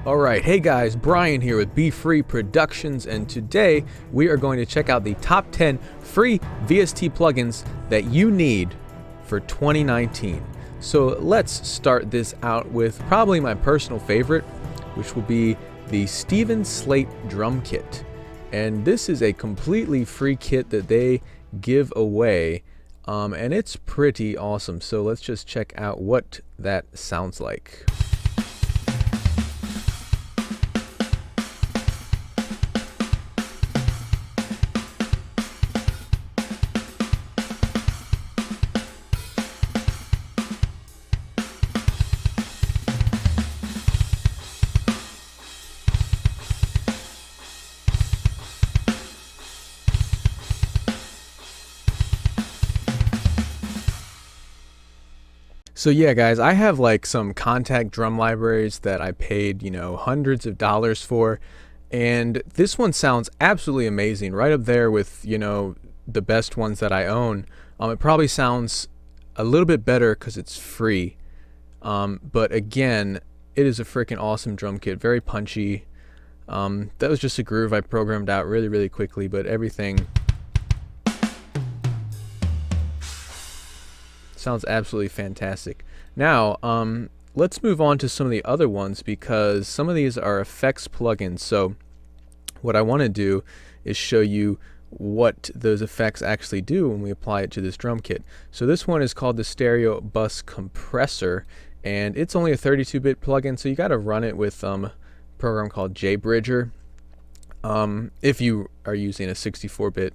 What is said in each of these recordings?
Alright, hey guys, Brian here with Be Free Productions, and today we are going to check out the top 10 free VST plugins that you need for 2019. So let's start this out with probably my personal favorite, which will be the Slate drum kit. And this is a completely free kit that they give away, and it's pretty awesome. So let's just check out what that sounds like. So yeah guys, I have like some contact drum libraries that I paid, hundreds of dollars for, and this one sounds absolutely amazing, right up there with, the best ones that I own. It probably sounds a little bit better because it's free, but again, it is a freaking awesome drum kit, very punchy. That was just a groove I programmed out really quickly, but everything sounds absolutely fantastic. Now, let's move on to some of the other ones, because some of these are effects plugins. So what I want to do is show you what those effects actually do when we apply it to this drum kit. So this one is called the Stereo Bus Compressor, and it's only a 32-bit plugin, so you got to run it with a program called JBridger. If you are using a 64-bit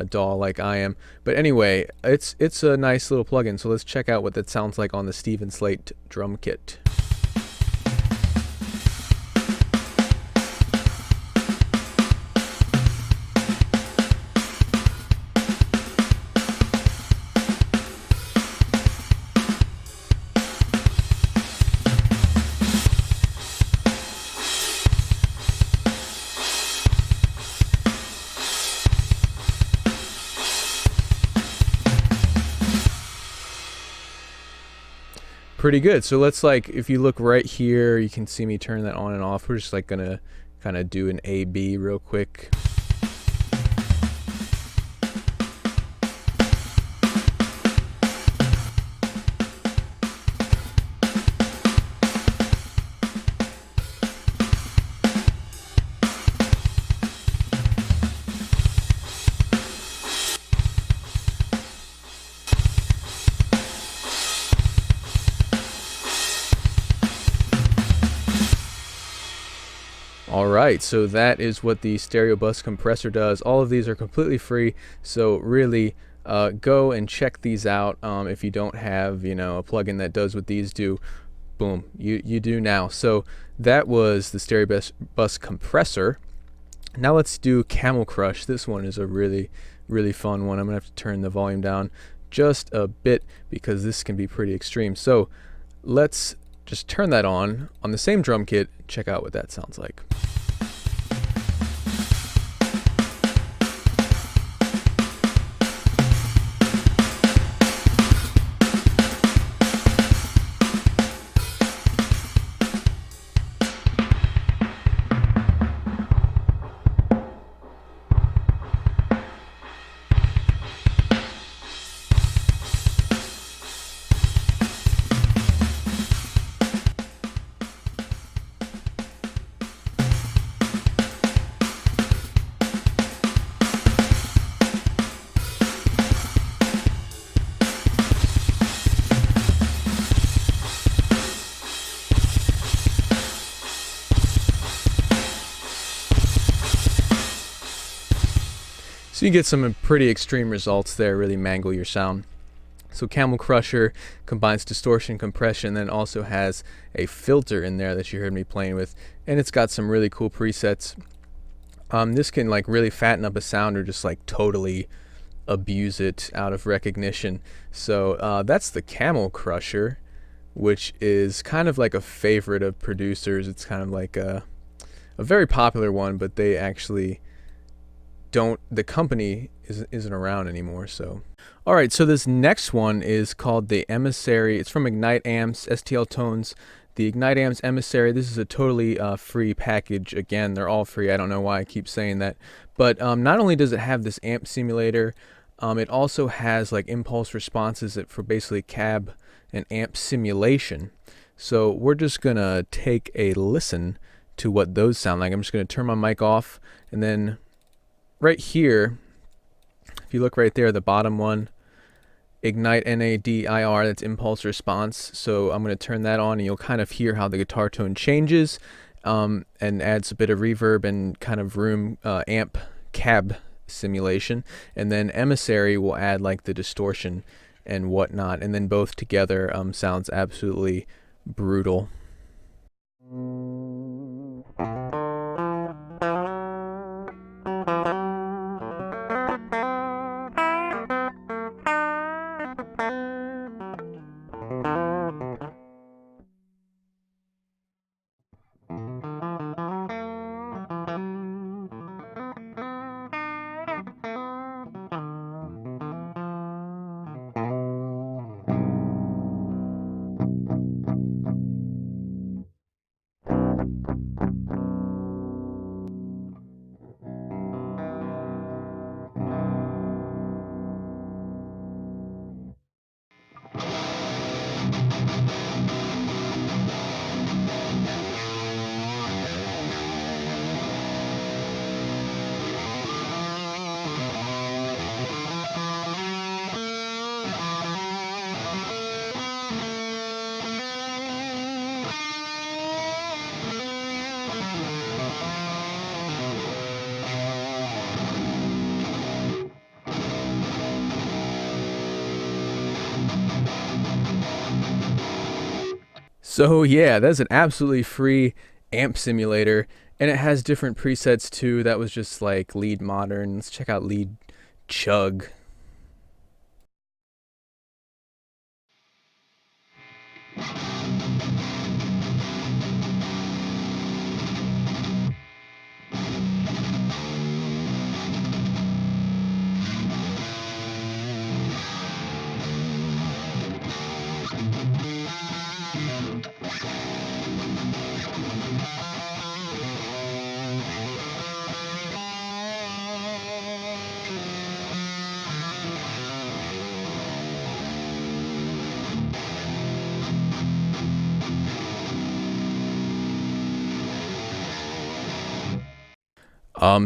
DAW like I am. But anyway, it's a nice little plugin, so let's check out what that sounds like on the Slate drum kit. Pretty good. So let's, if you look right here, you can see me turn that on and off. We're just gonna kind of do an A/B real quick. Alright, so that is what the Stereo Bus Compressor does. All of these are completely free, so really go and check these out. If you don't have, a plugin that does what these do, boom, you do now. So that was the Stereo Bus Compressor. Now let's do Camel Crush. This one is a really fun one. I'm going to have to turn the volume down just a bit because this can be pretty extreme. So let's just turn that on the same drum kit. Check out what that sounds like. So you get some pretty extreme results there, really mangle your sound. So Camel Crusher combines distortion, compression, then also has a filter in there that you heard me playing with, and it's got some really cool presets. This can really fatten up a sound or just totally abuse it out of recognition. So that's the Camel Crusher, which is kind of like a favorite of producers. It's kind of like a very popular one, but they actually the company isn't around anymore. So Alright, so this next one is called the Emissary. It's from Ignite Amps, STL Tones, the Ignite Amps Emissary, this is a totally free package. Again, they're all free. I don't know why I keep saying that. But not only does it have this amp simulator, it also has like impulse responses for basically cab and amp simulation. So we're just going to take a listen to what those sound like. I'm just going to turn my mic off, and then right here, if you look right there, the bottom one, Ignite NADIR, that's impulse response. So I'm going to turn that on, and you'll kind of hear how the guitar tone changes, and adds a bit of reverb and kind of room amp cab simulation. And then Emissary will add like the distortion and whatnot, and then both together sounds absolutely brutal. So yeah, that's an absolutely free amp simulator, and it has different presets too. That was just like lead modern. Let's check out lead chug.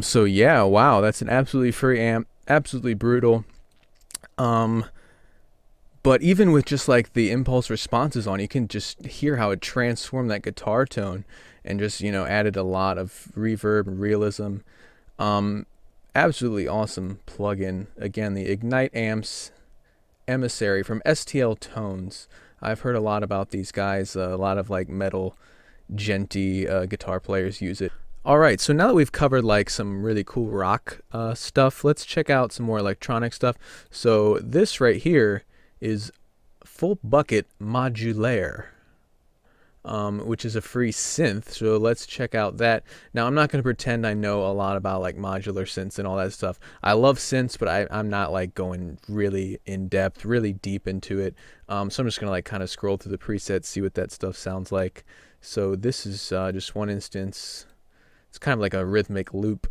So yeah, wow, that's an absolutely free amp, absolutely brutal. But even with just like the impulse responses on, you can just hear how it transformed that guitar tone and just, you know, added a lot of reverb and realism. Absolutely awesome plugin. Again, the Ignite Amps Emissary from STL Tones. I've heard a lot about these guys. A lot of like metal, genty guitar players use it. Alright, so now that we've covered like some really cool rock stuff, let's check out some more electronic stuff. So this right here is Full Bucket ModulAir, which is a free synth. So let's check out that. Now I'm not going to pretend I know a lot about like modular synths and all that stuff. I love synths, but I'm not like going really in depth, really deep into it. So I'm just going to like kind of scroll through the presets, see what that stuff sounds like. So this is just one instance. It's kind of like a rhythmic loop.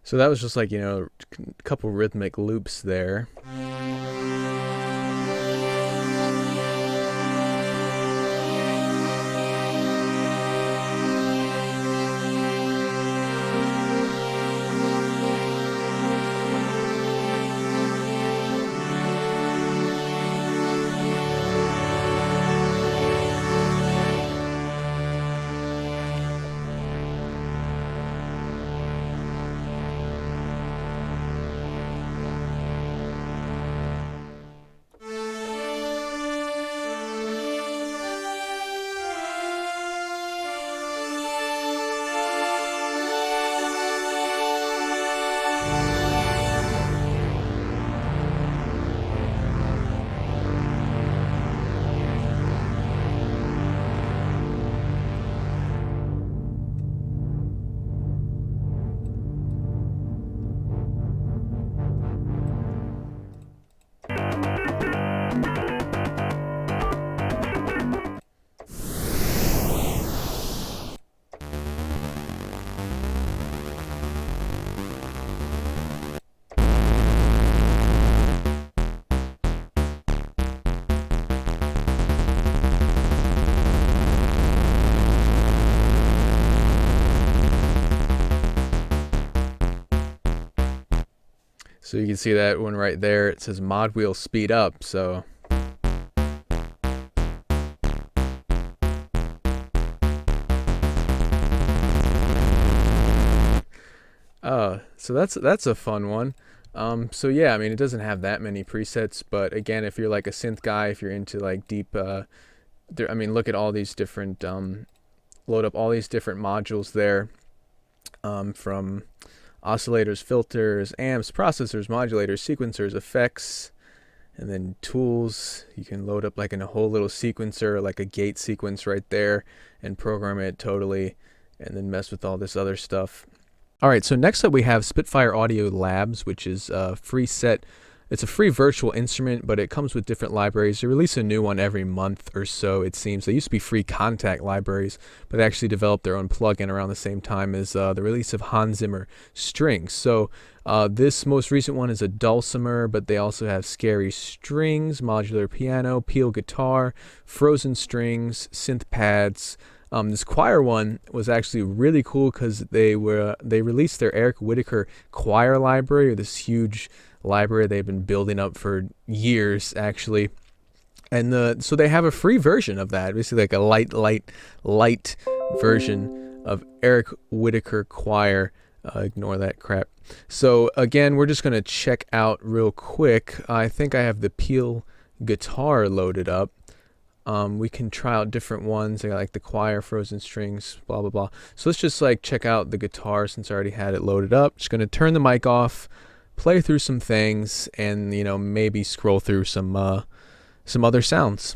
So that was just like, you know, a couple rhythmic loops there. So you can see that one right there. It says mod wheel speed up. So so that's a fun one. So yeah, I mean, it doesn't have that many presets, but again, if you're like a synth guy, if you're into like deep, I mean, look at all these different, load up all these different modules there, from oscillators, filters, amps, processors, modulators, sequencers, effects, and then tools. You can load up like in a whole little sequencer, like a gate sequence right there, and program it totally, and then mess with all this other stuff. All right, so next up we have Spitfire Audio Labs, which is a free set. It's a free virtual instrument, but it comes with different libraries. They release a new one every month or so, it seems. They used to be free Contact libraries, but they actually developed their own plugin around the same time as the release of Hans Zimmer strings. So this most recent one is a dulcimer, but they also have scary strings, modular piano, peel guitar, frozen strings, synth pads. This choir one was actually really cool because they released their Eric Whitacre choir library, this huge library they've been building up for years actually, and so they have a free version of that, basically like a light version of Eric Whitacre choir. Ignore that crap. So again, we're just gonna check out real quick. I think I have the Peel guitar loaded up. We can try out different ones. I got like the choir, frozen strings, blah blah blah. So let's just like check out the guitar since I already had it loaded up. Just gonna turn the mic off, play through some things, and maybe scroll through some other sounds.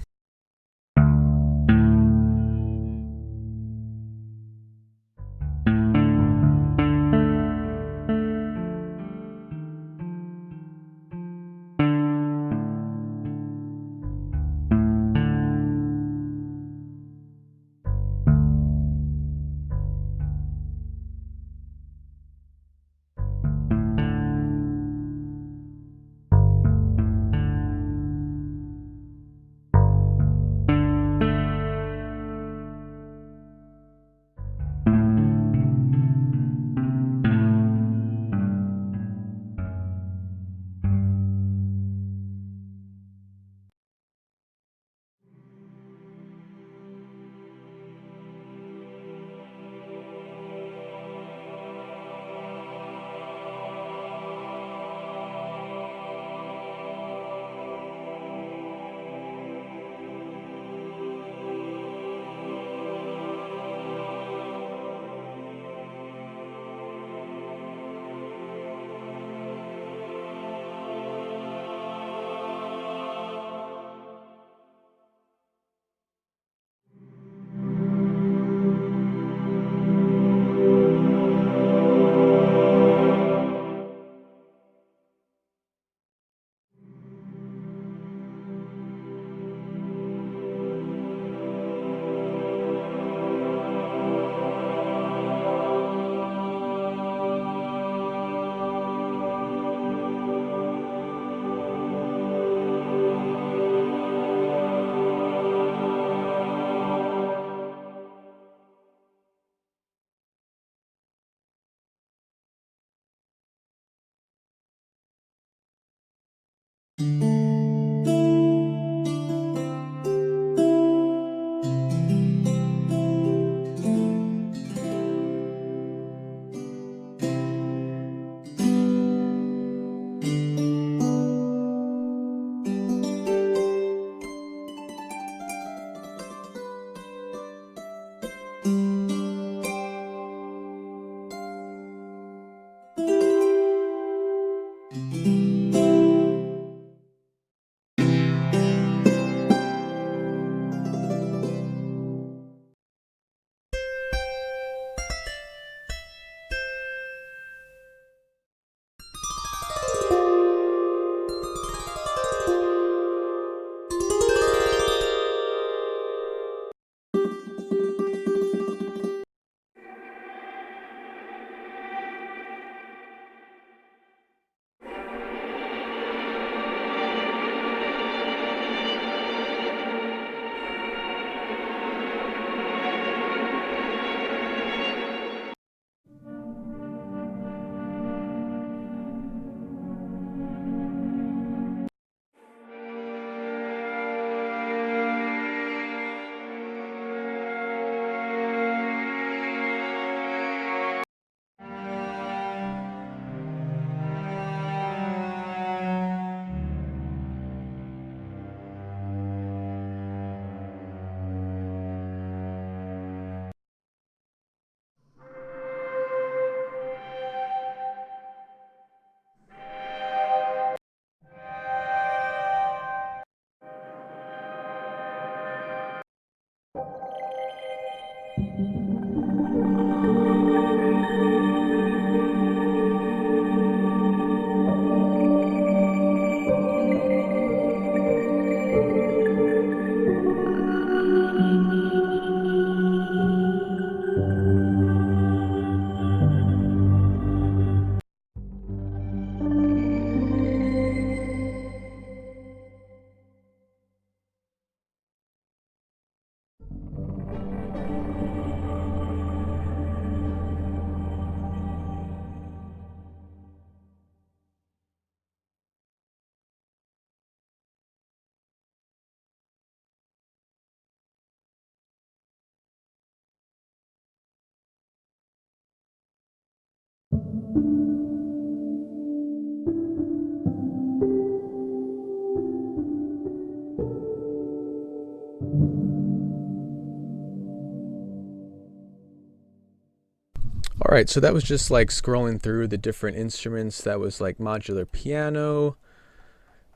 Alright, so that was just like scrolling through the different instruments. That was like modular piano.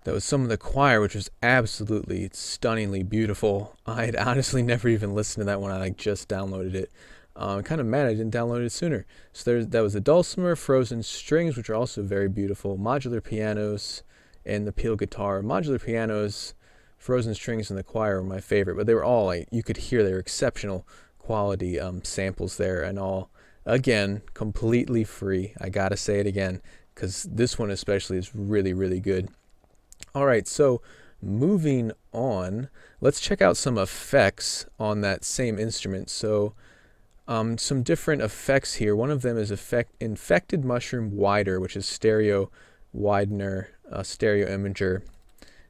That was some of the choir, which was absolutely stunningly beautiful. I had honestly never even listened to that when I like just downloaded it. I'm kind of mad I didn't download it sooner. So that was the dulcimer, frozen strings, which are also very beautiful, modular pianos, and the Peel guitar. Modular pianos, frozen strings, and the choir were my favorite, but they were all like, you could hear they were exceptional quality samples there and all. Again, completely free. I gotta say it again, because this one especially is really, really good. Alright, so moving on, let's check out some effects on that same instrument. So some different effects here. One of them is Infected Mushroom Wider, which is stereo widener, stereo imager.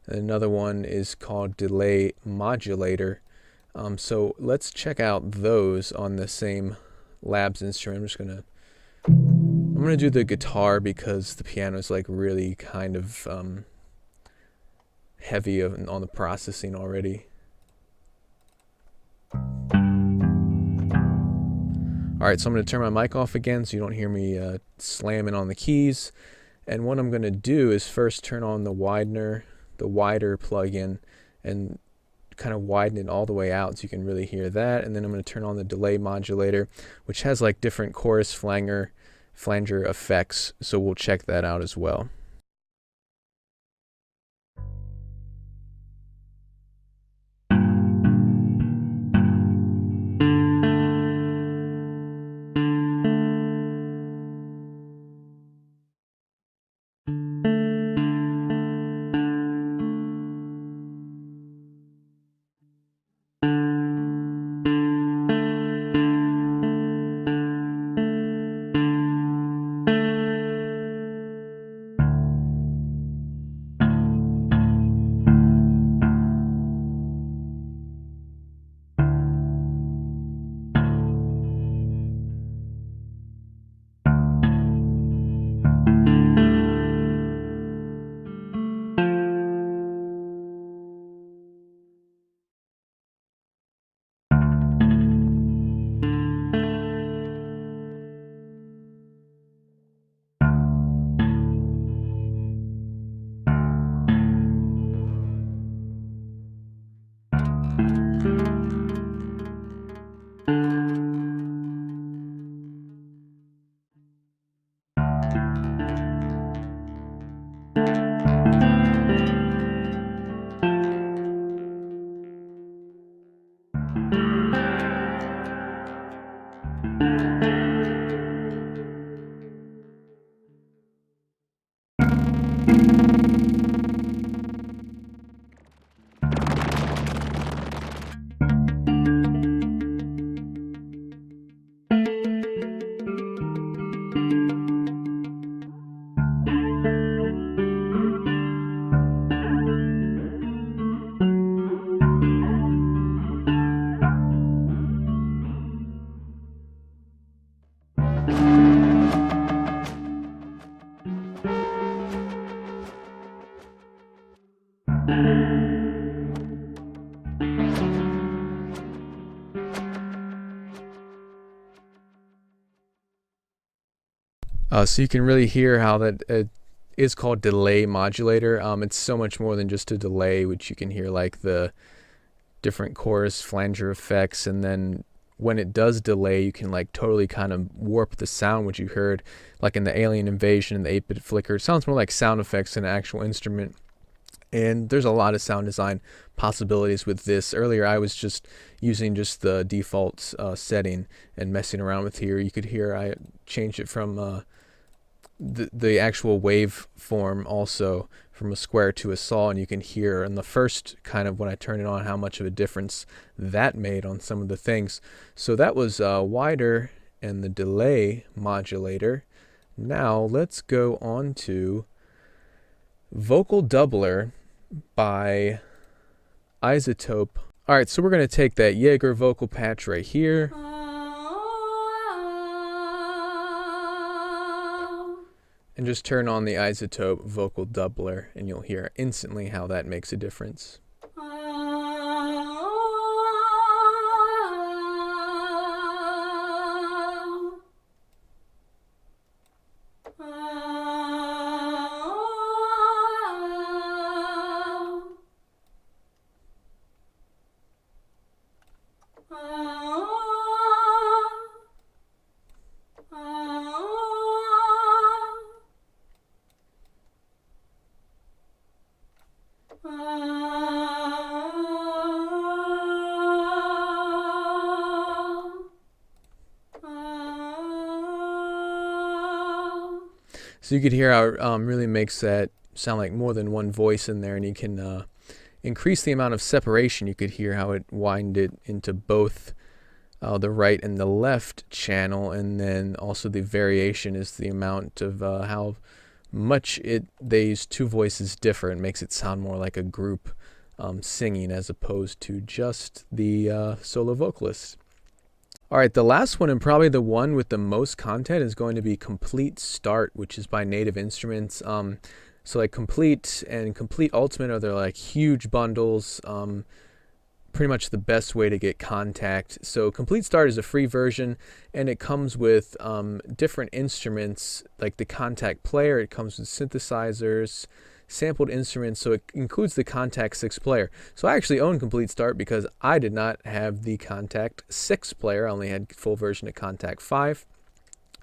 And another one is called Delay Modulator. So let's check out those on the same Labs instrument. I'm gonna do the guitar because the piano is like really kind of heavy on the processing already. Alright, so I'm going to turn my mic off again so you don't hear me slamming on the keys. And what I'm going to do is first turn on the widener, the wider plugin, and kind of widen it all the way out so you can really hear that. And then I'm going to turn on the delay modulator, which has like different chorus flanger effects, so we'll check that out as well. So you can really hear how that is called delay modulator. It's so much more than just a delay, which you can hear like the different chorus flanger effects, and then when it does delay, you can like totally kind of warp the sound, which you heard like in the Alien Invasion and the 8-bit flicker. It sounds more like sound effects than an actual instrument. And there's a lot of sound design possibilities with this. Earlier I was just using just the default setting and messing around with here. You could hear I changed it from the actual wave form also from a square to a saw, and you can hear in the first kind of when I turn it on how much of a difference that made on some of the things. So that was wider and the delay modulator. Now let's go on to Vocal Doubler by iZotope. Alright, so we're going to take that Jaeger vocal patch right here. And just turn on the iZotope vocal doubler and you'll hear instantly how that makes a difference. So you could hear how it really makes that sound like more than one voice in there, and you can increase the amount of separation. You could hear how it widened it into both the right and the left channel, and then also the variation is the amount of how much these two voices differ. It makes it sound more like a group singing as opposed to just the solo vocalist. All right, the last one and probably the one with the most content is going to be Complete Start, which is by Native Instruments. So like Complete and Complete Ultimate are like huge bundles, pretty much the best way to get Contact. So Complete Start is a free version, and it comes with different instruments like the Contact player. It comes with synthesizers, sampled instruments, so it includes the Contact 6 player. So I actually own Complete Start because I did not have the Contact 6 player. I only had full version of Contact 5.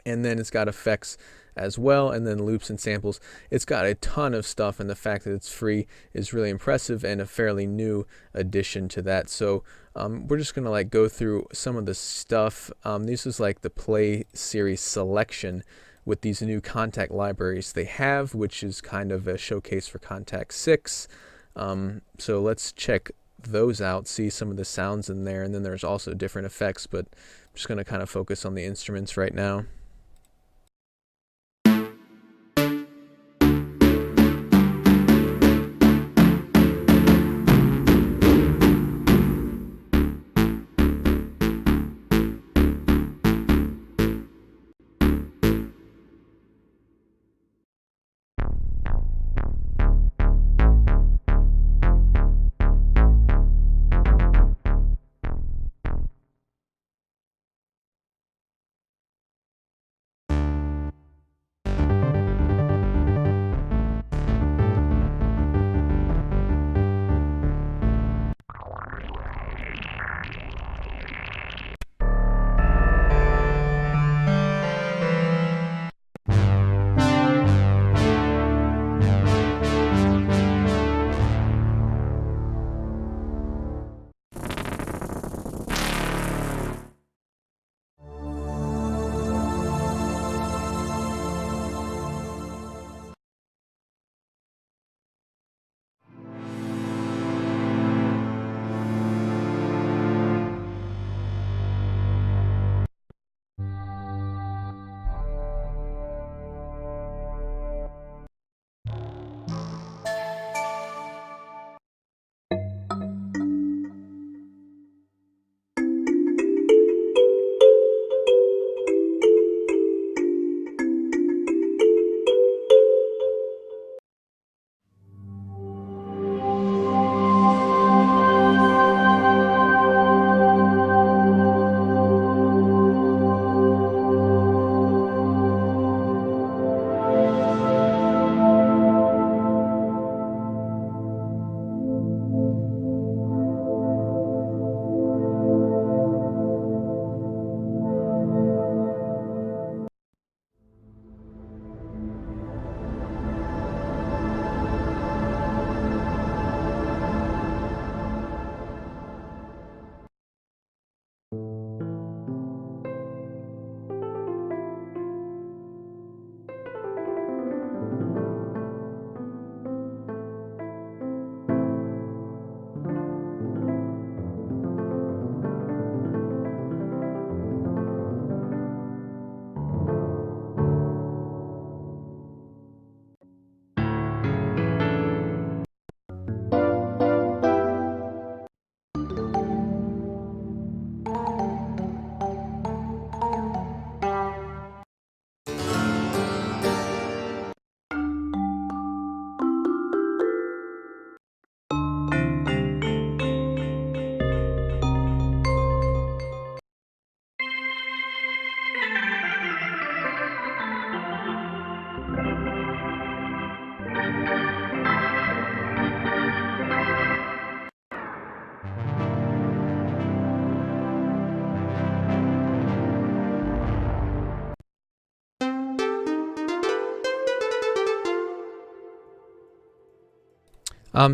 And then it's got effects as well, and then loops and samples. It's got a ton of stuff, and the fact that it's free is really impressive and a fairly new addition to that. So we're just gonna like go through some of the stuff. This is like the Play series selection with these new Contact libraries they have, which is kind of a showcase for Contact 6. So let's check those out, see some of the sounds in there, and then there's also different effects, but I'm just going to kind of focus on the instruments right now.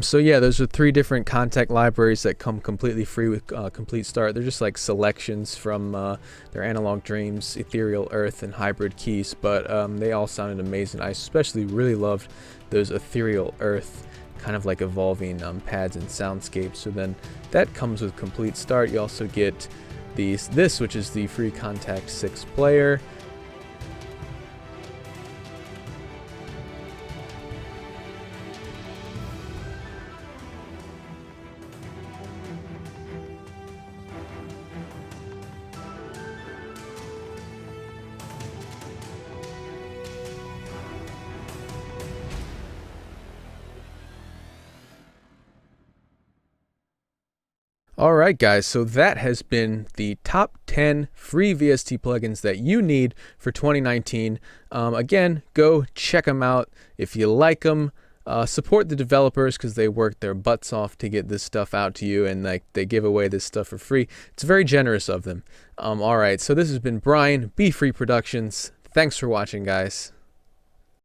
So yeah, those are 3 different contact libraries that come completely free with Complete Start. They're just like selections from their Analog Dreams, Ethereal Earth, and Hybrid Keys, but they all sounded amazing. I especially really loved those Ethereal Earth kind of like evolving pads and soundscapes. So then that comes with Complete Start. You also get this, which is the free Contact 6 player. Alright guys, so that has been the top 10 free VST plugins that you need for 2019. Again, go check them out if you like them. Support the developers because they work their butts off to get this stuff out to you, and like they give away this stuff for free. It's very generous of them. Alright, so this has been Brian, Be Free Productions. Thanks for watching, guys.